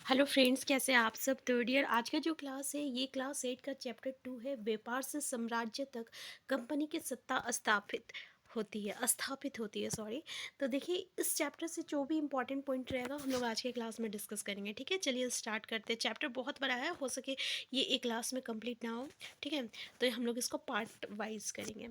Hello friends, कैसे हैं आप सब। तो डियर, आज का जो क्लास है ये क्लास 8 का चैप्टर 2 है। व्यापार से साम्राज्य तक कंपनी की सत्ता स्थापित होती है सॉरी। तो देखिए, इस चैप्टर से जो भी इंपॉर्टेंट पॉइंट रहेगा हम लोग आज के क्लास में डिस्कस करेंगे। ठीक है, चलिए स्टार्ट करते हैं। चैप्टर बहुत बड़ा है, हो सके ये एक क्लास में कंप्लीट ना हो। ठीक है, तो हम लोग इसको पार्ट वाइज करेंगे।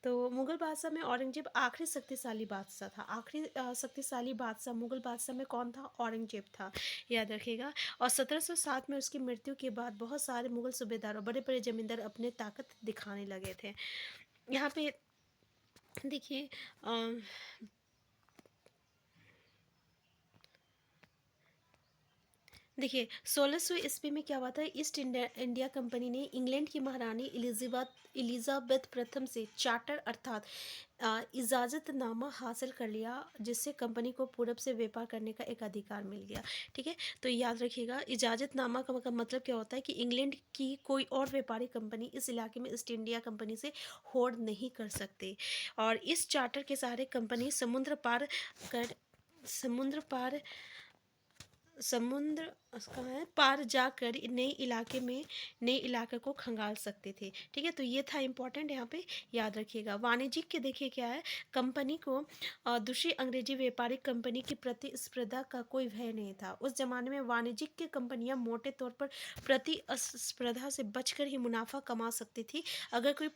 तो मुगल बादशाह में औरंगजेब आखिरी शक्तिशाली बादशाह था। आखिरी शक्तिशाली बादशाह मुगल बादशाह में कौन था? औरंगजेब था, याद रखिएगा। और 1707 में उसकी मृत्यु के बाद बहुत सारे मुगल सूबेदार और बड़े बड़े जमींदार अपने ताकत दिखाने लगे थे। यहाँ पे देखिए, देखिए 1600 ईस्वी में क्या हुआ था। ईस्ट इंडिया कंपनी ने इंग्लैंड की महारानी एलिजाबेथ प्रथम से चार्टर अर्थात इजाज़तनामा हासिल कर लिया, जिससे कंपनी को पूरब से व्यापार करने का एक अधिकार मिल गया। ठीक है, तो याद रखिएगा, इजाज़तनामा का मतलब क्या होता है कि इंग्लैंड की कोई और व्यापारी कंपनी इस इलाके में ईस्ट इंडिया कंपनी से होड़ नहीं कर सकते। और इस चार्टर के सहारे कंपनी कर समुद्र कहाँ है पार जाकर नए इलाके को खंगाल सकते थे। ठीक है, तो ये था इम्पोर्टेंट, यहाँ पे याद रखिएगा। वाणिज्यिक के देखिए क्या है, कंपनी को दूसरी अंग्रेजी व्यापारिक कंपनी की प्रतिस्पर्धा का कोई भय नहीं था। उस जमाने में वाणिज्यिक की कंपनियां मोटे तौर पर प्रतिस्पर्धा से बचकर ही मुनाफा कमा सकती थी। अगर कोई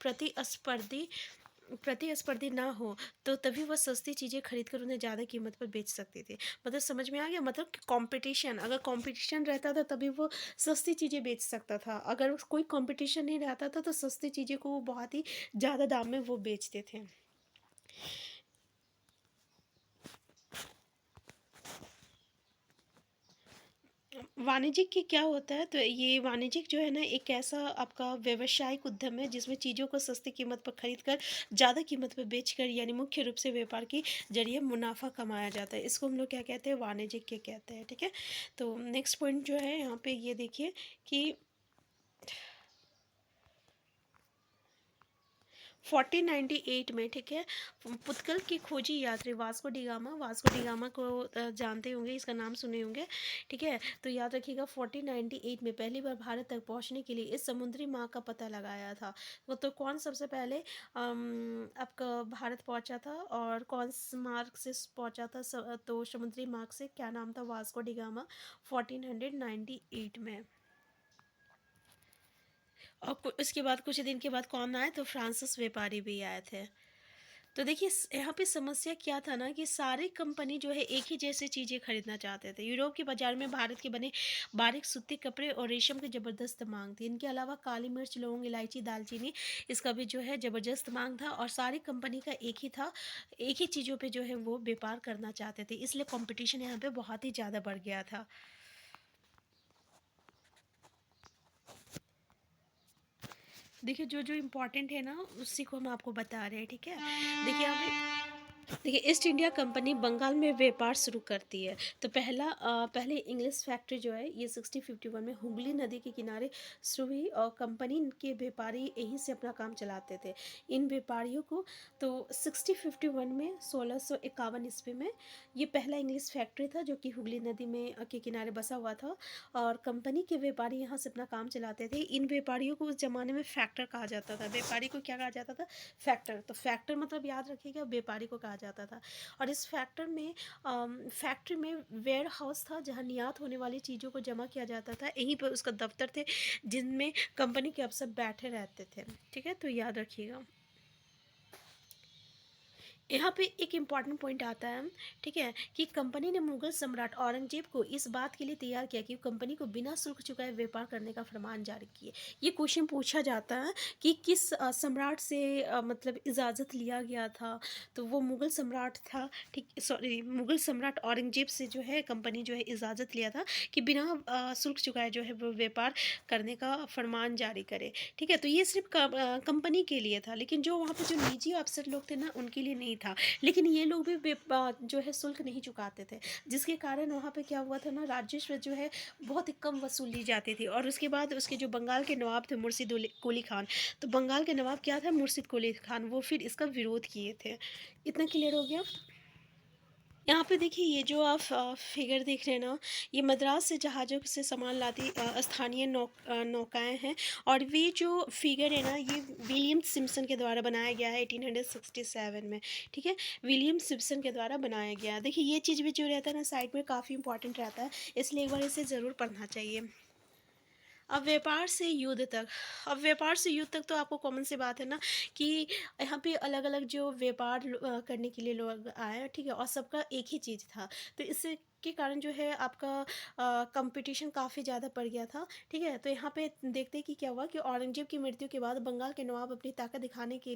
प्रतिस्पर्धी ना हो तो तभी वह सस्ती चीज़ें खरीद कर उन्हें ज़्यादा कीमत पर बेच सकते थे। मतलब समझ में आ गया, मतलब कि कंपटीशन, अगर कंपटीशन रहता था तभी वो सस्ती चीज़ें बेच सकता था। अगर कोई कंपटीशन नहीं रहता था तो सस्ती चीज़ें को वो बहुत ही ज़्यादा दाम में वो बेचते थे। वाणिज्यिक की क्या होता है, तो ये वाणिज्यिक जो है ना, एक ऐसा आपका व्यावसायिक उद्यम है जिसमें चीज़ों को सस्ती कीमत पर खरीद कर ज़्यादा कीमत पर बेचकर, यानी मुख्य रूप से व्यापार की जरिए मुनाफा कमाया जाता है। इसको हम लोग क्या कहते हैं? वाणिज्यिक के कहते हैं। ठीक है, तो नेक्स्ट पॉइंट जो है यहाँ पे ये देखिए कि 1498 में, ठीक है, पुतकल की खोजी यात्री वास्को डी गामा को जानते होंगे, इसका नाम सुने होंगे। ठीक है, तो याद रखिएगा 1498 में पहली बार भारत तक पहुंचने के लिए इस समुद्री मार्ग का पता लगाया था। वो तो कौन सबसे पहले आपका भारत पहुंचा था और कौन मार्ग से पहुंचा था? तो समुद्री मार्ग से। क्या नाम था? वास्को डी गामा, 1498 में। और उसके बाद कुछ दिन के बाद कौन आए? तो फ्रांसिस व्यापारी भी आए थे। तो देखिए, यहाँ पे समस्या क्या था ना कि सारी कंपनी जो है एक ही जैसी चीज़ें खरीदना चाहते थे। यूरोप के बाजार में भारत के बने बारीक सूती कपड़े और रेशम की ज़बरदस्त मांग थी। इनके अलावा काली मिर्च, लौंग, इलायची, दालचीनी, इसका भी जो है ज़बरदस्त मांग था। और सारी कंपनी का एक ही था, एक ही चीज़ों पे जो है वो व्यापार करना चाहते थे, इसलिए कंपटीशन यहाँ पे बहुत ही ज़्यादा बढ़ गया था। देखिए, जो जो इम्पोर्टेंट है ना उसी को हम आपको बता रहे हैं। ठीक है, देखिए हमें, देखिए ईस्ट इंडिया कंपनी बंगाल में व्यापार शुरू करती है। तो पहले इंग्लिश फैक्ट्री जो है ये 1651 में हुगली नदी के किनारे शुरू हुई और कंपनी के व्यापारी यहीं से अपना काम चलाते थे। इन व्यापारियों को तो 1651 में 1651 ईस्वी में ये पहला इंग्लिश फैक्ट्री था जो कि हुगली नदी में के किनारे बसा हुआ था। और कंपनी के व्यापारी यहाँ से अपना काम चलाते थे। इन व्यापारियों को उस जमाने में फैक्टर कहा जाता था। व्यापारी को क्या कहा जाता था? फैक्टर। तो फैक्टर मतलब याद रखिएगा, व्यापारी को कहा जाता था। और इस फैक्ट्री में वेयर हाउस था जहाँ निर्यात होने वाली चीज़ों को जमा किया जाता था। यहीं पर उसका दफ्तर थे जिनमें कंपनी के अफसर बैठे रहते थे। ठीक है, तो याद रखिएगा। यहाँ पे एक इम्पॉर्टेंट पॉइंट आता है, ठीक है, कि कंपनी ने मुगल सम्राट औरंगजेब को इस बात के लिए तैयार किया कि कंपनी को बिना शुल्क चुकाए व्यापार करने का फरमान जारी किए। ये क्वेश्चन पूछा जाता है कि किस सम्राट से मतलब इजाज़त लिया गया था? तो वो मुगल सम्राट था। ठीक, सॉरी, मुगल सम्राट औरंगजेब से जो है कंपनी जो है इजाज़त लिया था कि बिना शुल्क चुकाए जो है वो व्यापार करने का फरमान जारी करे। ठीक है, तो ये सिर्फ कंपनी के लिए था, लेकिन जो वहाँ पे जो निजी अफसर लोग थे ना उनके लिए नहीं था। लेकिन ये लोग भी जो है शुल्क नहीं चुकाते थे, जिसके कारण वहाँ पे क्या हुआ था ना, राजस्व जो है बहुत ही कम वसूली जाती थी। और उसके बाद उसके जो बंगाल के नवाब थे मुर्शिद कुली खान, तो बंगाल के नवाब क्या था? मुर्शिद कुली खान, वो फिर इसका विरोध किए थे। इतना क्लियर हो गया। यहाँ पे देखिए ये जो आप फिगर देख रहे हैं ना, ये मद्रास से जहाज़ों से सामान लाती स्थानीय नौकाएं हैं। और ये जो फिगर है ना, ये विलियम सिम्पसन के द्वारा बनाया गया है 1867 में। ठीक है, विलियम सिम्पसन के द्वारा बनाया गया है। देखिए ये चीज़ भी जो रहता है ना साइड में, काफ़ी इंपॉर्टेंट रहता है, इसलिए एक बार इसे ज़रूर पढ़ना चाहिए। अब व्यापार से युद्ध तक। अब व्यापार से युद्ध तक तो आपको कॉमन सी बात है ना, कि यहाँ पे अलग अलग जो व्यापार करने के लिए लोग आए, ठीक है, और सबका एक ही चीज़ था। तो इससे के कारण जो है आपका कंपटीशन काफ़ी ज़्यादा बढ़ गया था। ठीक है, तो यहाँ पे देखते हैं कि क्या हुआ, कि औरंगजेब की मृत्यु के बाद बंगाल के नवाब अपनी ताकत दिखाने के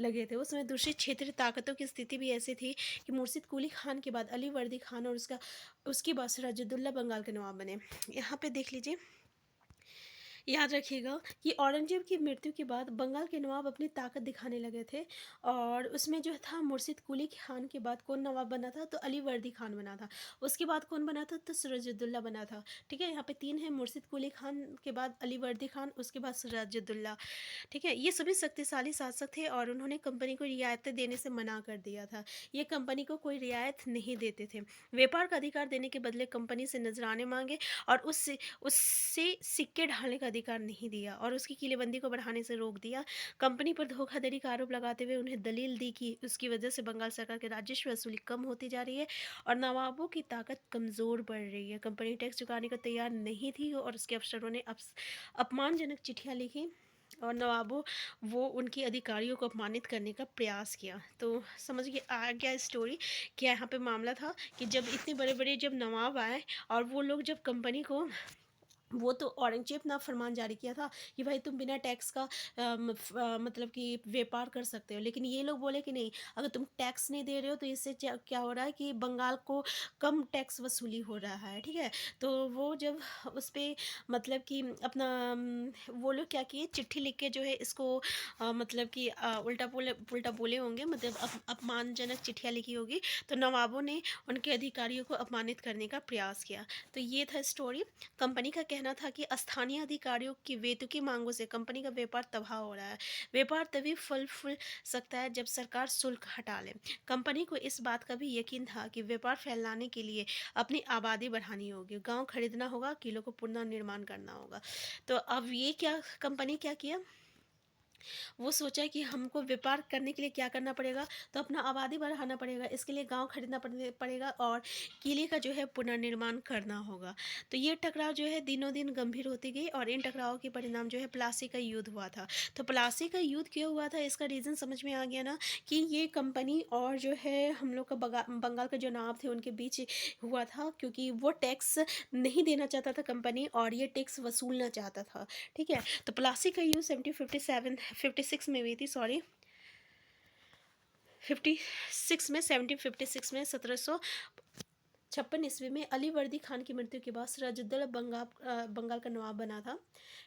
लगे थे। उस समय दूसरी क्षेत्रीय ताकतों की स्थिति भी ऐसी थी कि मुर्शिद कुली खान के बाद अली वर्दी खान और उसके बाद सिराजुद्दौला बंगाल के नवाब बने। यहाँ पे देख लीजिए, याद रखिएगा कि औरंगजेब की मृत्यु के बाद बंगाल के नवाब अपनी ताकत दिखाने लगे थे। और उसमें जो था, मुर्शिद कुली खान के बाद कौन नवाब बना था, तो अली वर्दी खान बना था। उसके बाद कौन बना था, तो सिराजुद्दौला बना था। ठीक है, यहाँ पे तीन है, मुर्शिद कुली खान के बाद अली वर्दी खान, उसके बाद सिराजुद्दौला। ठीक है, ये सभी शक्तिशाली शासक थे और उन्होंने कंपनी को रियायतें देने से मना कर दिया था। ये कंपनी को कोई रियायत नहीं देते थे। व्यापार का अधिकार देने के बदले कंपनी से नजराने मांगे, और उससे सिक्के ढालने का अधिकार नहीं दिया, और उसकी किलेबंदी को बढ़ाने से रोक दिया। कंपनी पर धोखाधड़ी का आरोप लगाते हुए उन्हें दलील दी कि उसकी वजह से बंगाल सरकार के राजस्व वसूली कम होती जा रही है और नवाबों की ताकत कमज़ोर पड़ रही है। कंपनी टैक्स चुकाने को तैयार नहीं थी और उसके अफसरों ने अपमानजनक चिट्ठियाँ लिखी, और नवाबों वो उनकी अधिकारियों को अपमानित करने का प्रयास किया। तो समझिए आ गया स्टोरी। क्या यहाँ पे मामला था कि जब इतने बड़े बड़े जब नवाब आए, और वो लोग जब कंपनी को, वो तो औरंगजेब ने फरमान जारी किया था कि भाई तुम बिना टैक्स का मतलब कि व्यापार कर सकते हो, लेकिन ये लोग बोले कि नहीं, अगर तुम टैक्स नहीं दे रहे हो तो इससे क्या हो रहा है कि बंगाल को कम टैक्स वसूली हो रहा है। ठीक है, तो वो जब उस पर मतलब कि अपना वो लोग क्या किए, चिट्ठी लिख के जो है इसको मतलब कि उल्टा बोले होंगे, मतलब अपमानजनक चिट्ठियाँ लिखी होगी, तो नवाबों ने उनके अधिकारियों को अपमानित करने का प्रयास किया। तो ये था स्टोरी। कंपनी का कहना था कि स्थानीय अधिकारियों की वेतुकी मांगों से कंपनी का व्यापार तबाह हो रहा है। व्यापार तभी फल फूल सकता है जब सरकार शुल्क हटा ले। कंपनी को इस बात का भी यकीन था कि व्यापार फैलाने के लिए अपनी आबादी बढ़ानी होगी, गांव खरीदना होगा, किलों को पुनर्निर्माण करना होगा। तो अब ये क्या, कंपनी क्या किया, वो सोचा कि हमको व्यापार करने के लिए क्या करना पड़ेगा, तो अपना आबादी बढ़ाना पड़ेगा, इसके लिए गांव खरीदना पड़ेगा और किले का जो है पुनर्निर्माण करना होगा। तो ये टकराव जो है दिनों दिन गंभीर होती गई, और इन टकराव के परिणाम जो है प्लासी का युद्ध हुआ था। तो प्लासी का युद्ध क्यों हुआ था, इसका रीज़न समझ में आ गया ना, कि ये कंपनी और जो है हम लोग का बंगाल के जो नवाब थे उनके बीच हुआ था, क्योंकि वो टैक्स नहीं देना चाहता था कंपनी, और ये टैक्स वसूलना चाहता था। ठीक है, तो प्लासी का यूज़ 1756 में हुई थी, सॉरी 56 में 1756 में 1756 ईस्वी में अली वर्दी खान की मृत्यु के बाद सिराजुद्दौला बंगाल का नवाब बना था।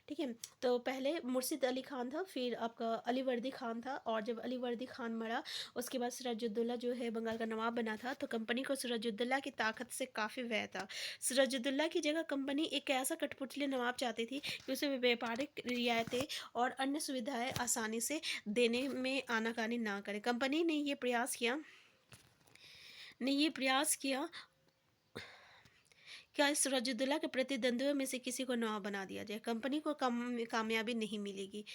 ठीक है, तो पहले मुर्शिद अली खान था, फिर आपका अली वर्दी खान था, और जब अली वर्दी खान मरा उसके बाद सिराजुद्दौला जो है बंगाल का नवाब बना था। तो कंपनी को सिराजुद्दौला की ताकत से काफ़ी व्यय था। सिराजुद्दौला की जगह कंपनी एक ऐसा कठपुतली नवाब चाहती थी कि उसे व्यापारिक रियायतें और अन्य सुविधाएं आसानी से देने में आनाकानी ना करे। कंपनी ने ये प्रयास किया क्या सिराजुद्दौला के प्रतिद्वंद्वियों में से किसी को नवाब बना दिया जाए, कंपनी को कामयाबी नहीं मिलेगी,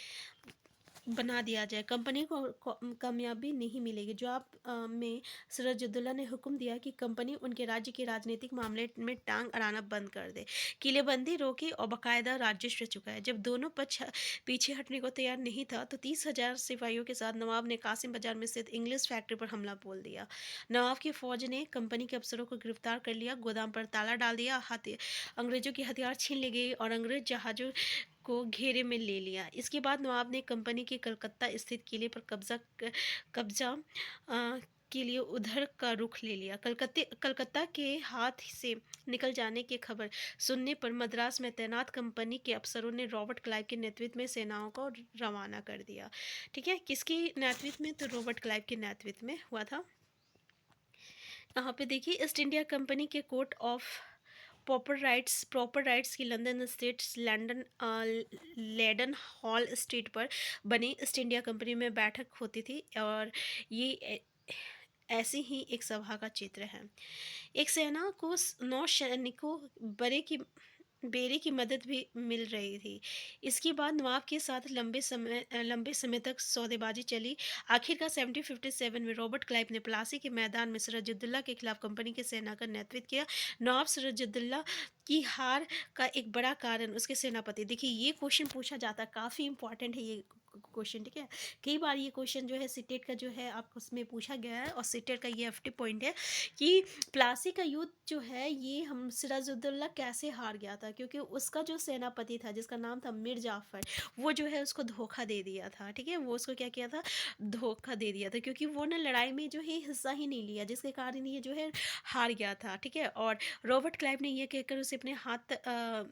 बना दिया जाए, कंपनी को कामयाबी नहीं मिलेगी। जवाब में सिराजुद्दौला ने हुक्म दिया कि कंपनी उनके राज्य के राजनीतिक मामले में टांग अड़ाना बंद कर दे, किलेबंदी रोके और बाकायदा राजस्व चुकाए। जब दोनों पक्ष पीछे हटने को तैयार नहीं था तो 30,000 सिपाहियों के साथ नवाब ने कासिम बाजार में स्थित इंग्लिश फैक्ट्री पर हमला बोल दिया। नवाब की फौज ने कंपनी के अफसरों को गिरफ्तार कर लिया, गोदाम पर ताला डाल दिया, अंग्रेजों के हथियार छीन ले गए और अंग्रेज जहाजों को घेरे में ले लिया। इसके बाद नवाब ने कंपनी के कलकत्ता स्थित किले पर कब्जा के लिए उधर का रुख ले लिया। कलकत्ता के हाथ से निकल जाने की खबर सुनने पर मद्रास में तैनात कंपनी के अफसरों ने रॉबर्ट क्लाइव के नेतृत्व में सेनाओं को रवाना कर दिया। ठीक है, किसके नेतृत्व में, तो रॉबर्ट क्लाइव के नेतृत्व में हुआ था। यहाँ पे देखिए ईस्ट इंडिया कंपनी के कोर्ट ऑफ प्रॉपर राइट्स की London state London Leadenhall street पर बनी ईस्ट इंडिया कंपनी में बैठक होती थी, और ये ऐसी ही एक सभा का चित्र है। एक सेना को 9 सैनिकों बरे की बेरे की मदद भी मिल रही थी। इसके बाद नवाब के साथ लंबे समय तक सौदेबाजी चली। आखिरकार 1757 में रॉबर्ट क्लाइव ने प्लासी के मैदान में सिराजुद्दौला के खिलाफ कंपनी की सेना का नेतृत्व किया। नवाब सिराजुद्दौला की हार का एक बड़ा कारण उसके सेनापति, देखिए ये क्वेश्चन पूछा जाता है, काफ़ी इंपॉर्टेंट है ये क्वेश्चन, ठीक है। कई बार ये क्वेश्चन जो है सीटेट का जो है आपको उसमें पूछा गया है, और सीटेट का ये एफटी पॉइंट है कि प्लासी का युद्ध जो है ये हम सिराजुद्दौला कैसे हार गया था, क्योंकि उसका जो सेनापति था जिसका नाम था मीर जाफर, वो जो है उसको धोखा दे दिया था, ठीक है। वो उसको क्या किया था, धोखा दे दिया था, क्योंकि वो ना लड़ाई में जो है हिस्सा ही नहीं लिया, जिसके कारण ये जो है हार गया था, ठीक है। और रॉबर्ट क्लाइव ने ये कहकर उसे अपने हाथ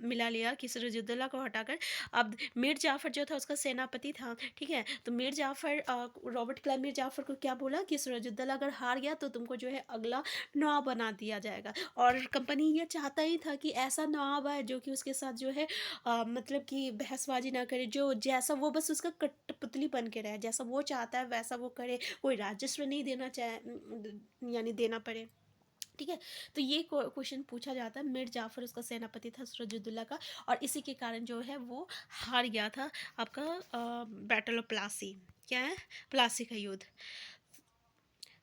मिला लिया कि सिराजुद्दौला को हटाकर अब मीर जाफर जो था उसका सेनापति था, ठीक है। तो मीर जाफर रॉबर्ट क्लाइव मीर जाफर को क्या बोला कि सिराजुद्दौला अगर हार गया तो तुमको जो है अगला नवाब बना दिया जाएगा। और कंपनी ये चाहता ही था कि ऐसा नवाब आए जो कि उसके साथ जो है मतलब कि बहसबाजी ना करे, जो जैसा वो बस उसका कठपुतली बन के रहे, जैसा वो चाहता है वैसा वो करे, कोई राजस्व नहीं देना चाहे यानी देना पड़े, ठीक है। तो ये क्वेश्चन पूछा जाता है। मीर जाफर उसका सेनापति था सिराजुद्दौला का, और इसी के कारण जो है वो हार गया था आपका बैटल ऑफ प्लासी। क्या है, प्लासी का युद्ध।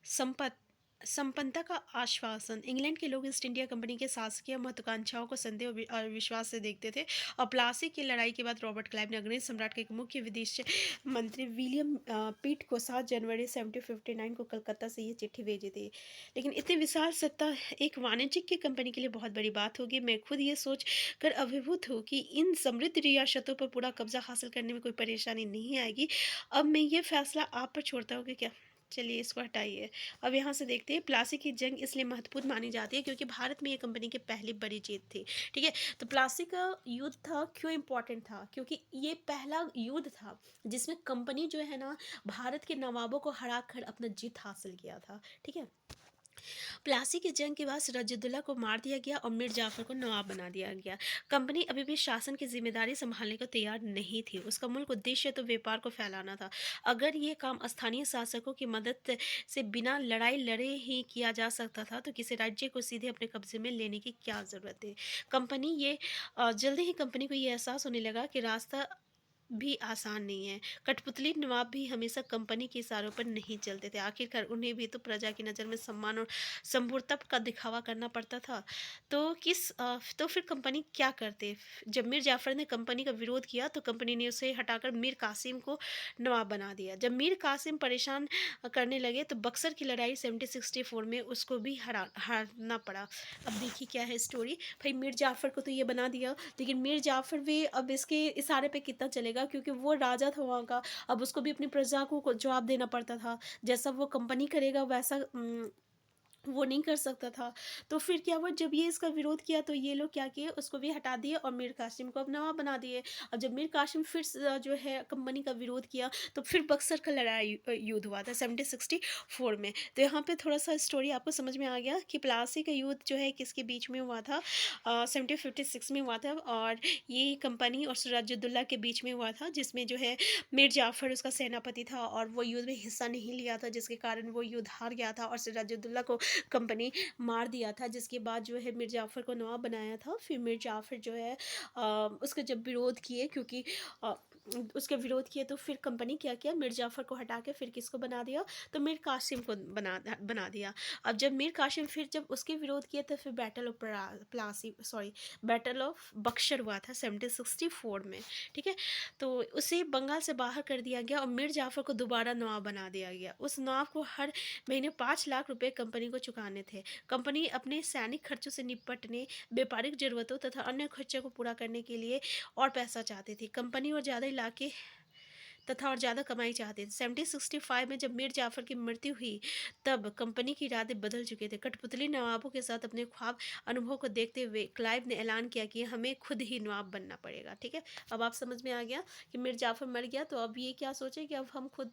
संपत संपन्नता का आश्वासन, इंग्लैंड के लोग ईस्ट इंडिया कंपनी के शासकीय महत्वाकांक्षाओं को संदेह और विश्वास से देखते थे, और प्लासी की लड़ाई के बाद रॉबर्ट क्लाइव ने अंग्रेज सम्राट के मुख्य विदेश मंत्री विलियम पिट को 7 जनवरी 1759 को कलकत्ता से ये चिट्ठी भेजी थी। लेकिन इतनी विशाल सत्ता एक वाणिज्यिक की कंपनी के लिए बहुत बड़ी बात होगी। मैं खुद ये सोच कर अभिभूत हूँ कि इन समृद्ध रियासतों पर पूरा कब्जा हासिल करने में कोई परेशानी नहीं आएगी। अब मैं ये फैसला आप पर छोड़ता हूँ कि क्या। चलिए इसको हटाइए। अब यहाँ से देखते हैं, प्लासी की जंग इसलिए महत्वपूर्ण मानी जाती है क्योंकि भारत में ये कंपनी की पहली बड़ी जीत थी, ठीक है। तो प्लासी का युद्ध था, क्यों इंपॉर्टेंट था, क्योंकि ये पहला युद्ध था जिसमें कंपनी जो है ना भारत के नवाबों को हरा कर अपना जीत हासिल किया था, ठीक है। प्लासी की जंग के बाद सिराजुद्दौला को मार दिया गया और मीर जाफर को नवाब बना दिया गया। कंपनी अभी भी शासन की जिम्मेदारी संभालने को तैयार नहीं थी। उसका मूल उद्देश्य तो व्यापार को फैलाना था। अगर ये काम स्थानीय शासकों की मदद से बिना लड़ाई लड़े ही किया जा सकता था तो किसी राज्य को सीधे अपने कब्जे में लेने की क्या ज़रूरत है। जल्दी ही कंपनी को ये एहसास होने लगा कि रास्ता भी आसान नहीं है। कठपुतली नवाब भी हमेशा कंपनी के इशारों पर नहीं चलते थे। आखिरकार उन्हें भी तो प्रजा की नज़र में सम्मान और संपूर्णता का दिखावा करना पड़ता था। तो फिर कंपनी क्या करते? जब मीर जाफर ने कंपनी का विरोध किया तो कंपनी ने उसे हटाकर मीर कासिम को नवाब बना दिया। जब मीर कासिम परेशान करने लगे तो बक्सर की लड़ाई 1764 में उसको भी हारना पड़ा। अब देखिए क्या है स्टोरी। भाई मीर जाफर को तो ये बना दिया, लेकिन मीर जाफर भी अब इसके इशारे पे कितना चलेगा, क्योंकि वो राजा था वहाँ का। अब उसको भी अपनी प्रजा को जवाब देना पड़ता था। जैसा वो कंपनी करेगा वैसा वो नहीं कर सकता था। तो फिर क्या हुआ, जब ये इसका विरोध किया तो ये लोग क्या किए, उसको भी हटा दिए और मीर कासिम को अब नवाब बना दिए। अब जब मीर कासिम फिर जो है कंपनी का विरोध किया तो फिर बक्सर का लड़ाई युद्ध हुआ था 1764 में। तो यहाँ पे थोड़ा सा स्टोरी आपको समझ में आ गया कि प्लासी का युद्ध जो है किसके बीच में हुआ था, 1756 में हुआ था, और ये कंपनी और सिराजुद्दौला के बीच में हुआ था, जिसमें जो है मीर जाफर उसका सेनापति था और वो युद्ध में हिस्सा नहीं लिया था, जिसके कारण वो युद्ध हार गया था और सिराजुद्दौला को कंपनी मार दिया था। जिसके बाद जो है मीर जाफर को नवाब बनाया था। फिर मीर जाफर जो है उसका जब विरोध किए, क्योंकि उसके विरोध किए तो फिर कंपनी क्या किया, मीर जाफर को हटा के फिर किसको बना दिया, तो मीर कासिम को बना दिया। अब जब मीर कासिम फिर जब उसके विरोध किए तो फिर बैटल ऑफ बक्सर हुआ था 1764 में, ठीक है। तो उसे बंगाल से बाहर कर दिया गया और मीर जाफर को दोबारा नवाब बना दिया गया। उस नवाब को हर महीने 5 लाख रुपए कंपनी को चुकाने थे। कंपनी अपने सैनिक खर्चों से निपटने, व्यापारिक जरूरतों तथा अन्य खर्चों को पूरा करने के लिए और पैसा चाहती थी। कंपनी और ज़्यादा कमाई चाहते थे। 1765 में जब मीर जाफर की मृत्यु हुई तब कंपनी की इरादे बदल चुके थे। कठपुतली नवाबों के साथ अपने ख्वाब अनुभव को देखते हुए क्लाइव ने ऐलान किया कि हमें खुद ही नवाब बनना पड़ेगा, ठीक है। अब आप समझ में आ गया कि मीर जाफर मर गया तो अब ये क्या सोचे कि अब हम खुद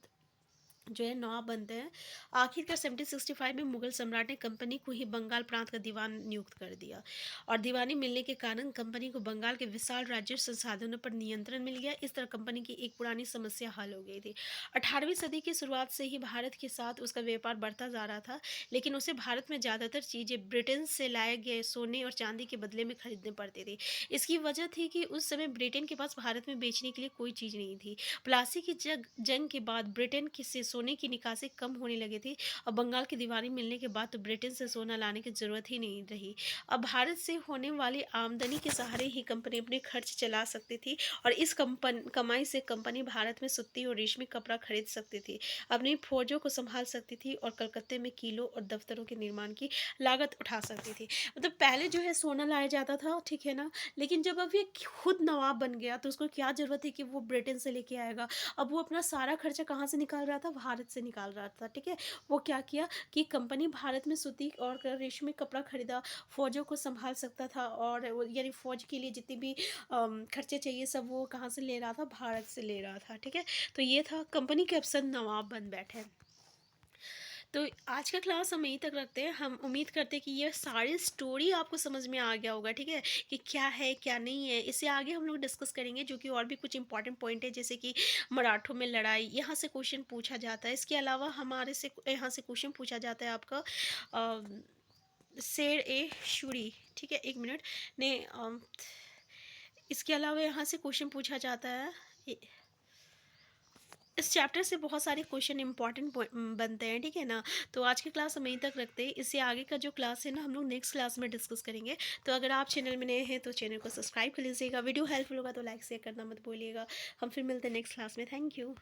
जो है नवाब बनते हैं। आखिरकार 1765 में मुगल सम्राट ने कंपनी को ही बंगाल प्रांत का दीवान नियुक्त कर दिया, और दीवानी मिलने के कारण कंपनी को बंगाल के विशाल राज्य संसाधनों पर नियंत्रण मिल गया। इस तरह कंपनी की एक पुरानी समस्या हल हो गई थी। 18वीं सदी की शुरुआत से ही भारत के साथ उसका व्यापार बढ़ता जा रहा था, लेकिन उसे भारत में ज़्यादातर चीज़ें ब्रिटेन से लाए गए सोने और चांदी के बदले में खरीदने पड़ती थी। इसकी वजह थी कि उस समय ब्रिटेन के पास भारत में बेचने के लिए कोई चीज़ नहीं थी। प्लासी की जंग के बाद ब्रिटेन की से सोने की निकासी कम होने लगी थी, और बंगाल की दीवानी मिलने के बाद तो ब्रिटेन से सोना लाने की जरूरत ही नहीं रही। अब भारत से होने वाली आमदनी के सहारे ही कंपनी अपने खर्च चला सकती थी, और इस कमाई से कंपनी भारत में सूती और रेशमी कपड़ा खरीद सकती थी, अपनी फौजों को संभाल सकती थी, और कलकत्ते में किलों और दफ्तरों के निर्माण की लागत उठा सकती थी। मतलब पहले जो है सोना लाया जाता था, ठीक है ना, लेकिन जब अब ये खुद नवाब बन गया तो उसको क्या ज़रूरत है कि वो ब्रिटेन से लेके आएगा। अब वो अपना सारा खर्चा कहाँ से निकाल रहा था, भारत से निकाल रहा था, ठीक है। वो क्या किया कि कंपनी भारत में सूती और रेशमी कपड़ा खरीदा, फौजों को संभाल सकता था, और यानी फौज के लिए जितनी भी खर्चे चाहिए सब वो कहाँ से ले रहा था, भारत से ले रहा था, ठीक है। तो ये था कंपनी के अफसर नवाब बन बैठे। तो आज का क्लास हम यहीं तक रखते हैं। हम उम्मीद करते हैं कि ये सारी स्टोरी आपको समझ में आ गया होगा, ठीक है, कि क्या है क्या नहीं है। इससे आगे हम लोग डिस्कस करेंगे, जो कि और भी कुछ इंपॉर्टेंट पॉइंट है, जैसे कि मराठों में लड़ाई, यहाँ से क्वेश्चन पूछा जाता है। इसके अलावा हमारे से यहाँ से क्वेश्चन पूछा जाता है आपका शेर ए शुरी, ठीक है, एक मिनट ने इसके अलावा यहाँ से क्वेश्चन पूछा जाता है। इस चैप्टर से बहुत सारे क्वेश्चन इंपॉर्टेंट बनते हैं, ठीक है ना। तो आज की क्लास हम यहीं तक रखते हैं। इससे आगे का जो क्लास है ना, हम लोग नेक्स्ट क्लास में डिस्कस करेंगे। तो अगर आप चैनल में नए हैं तो चैनल को सब्सक्राइब कर लीजिएगा। वीडियो हेल्पफुल होगा तो लाइक शेयर करना मत भूलिएगा। हम फिर मिलते हैं नेक्स्ट क्लास में। Thank you.